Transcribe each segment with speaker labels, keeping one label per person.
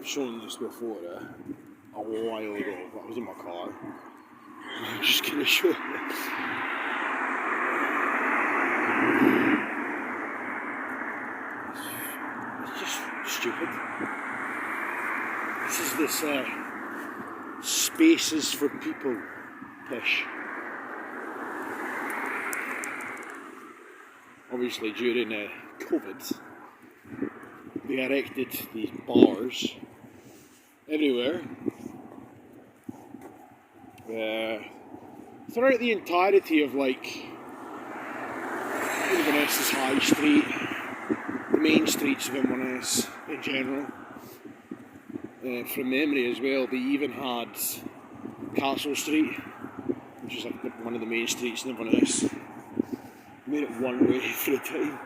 Speaker 1: shown this before a while ago, but I was in my car. I'm just going to show you. It's just stupid. This is this spaces for people pish. Obviously during COVID, they erected these bars everywhere throughout the entirety of like Inverness's High Street, the main streets of Inverness in general. From memory as well, they even had Castle Street, which is like one of the main streets in Inverness. They made it one way for a time.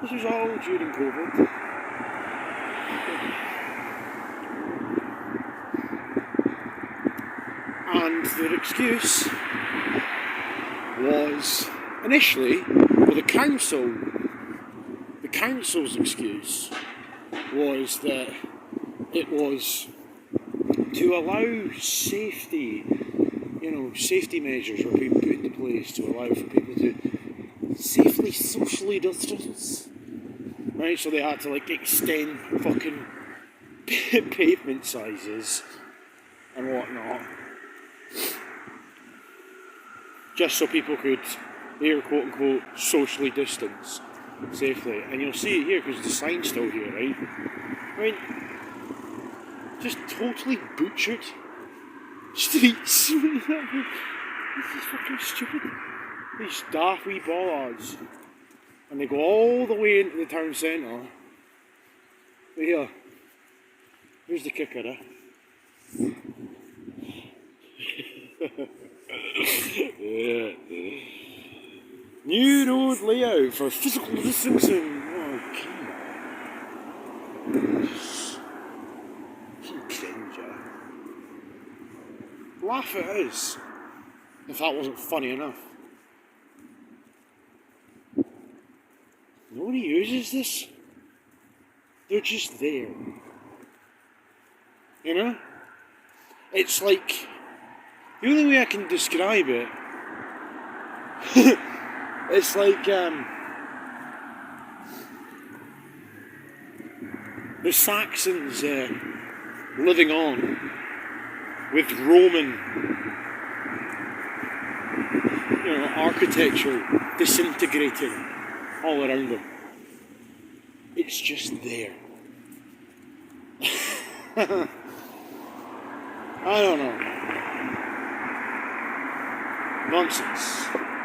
Speaker 1: This was all during COVID. And their excuse was initially, well, the council's excuse was that it was to allow safety measures were being put into place to allow for people to safely socially distance. Right, so they had to like extend fucking pavement sizes and whatnot, just so people could, quote unquote, socially distance safely. And you'll see it here because the sign's still here, right? I mean, just totally butchered streets. This is fucking stupid. These daft wee bollards. And they go all the way into the town centre. But here, here's the kicker, Yeah. New road layout for physical distancing. Oh, Just cringe, Laugh at us, if that wasn't funny enough. Nobody uses this. They're just there. You know? It's like, the only way I can describe it, it's like the Saxons living on with Roman, architecture disintegrating all around them. It's just there. I don't know. Nonsense.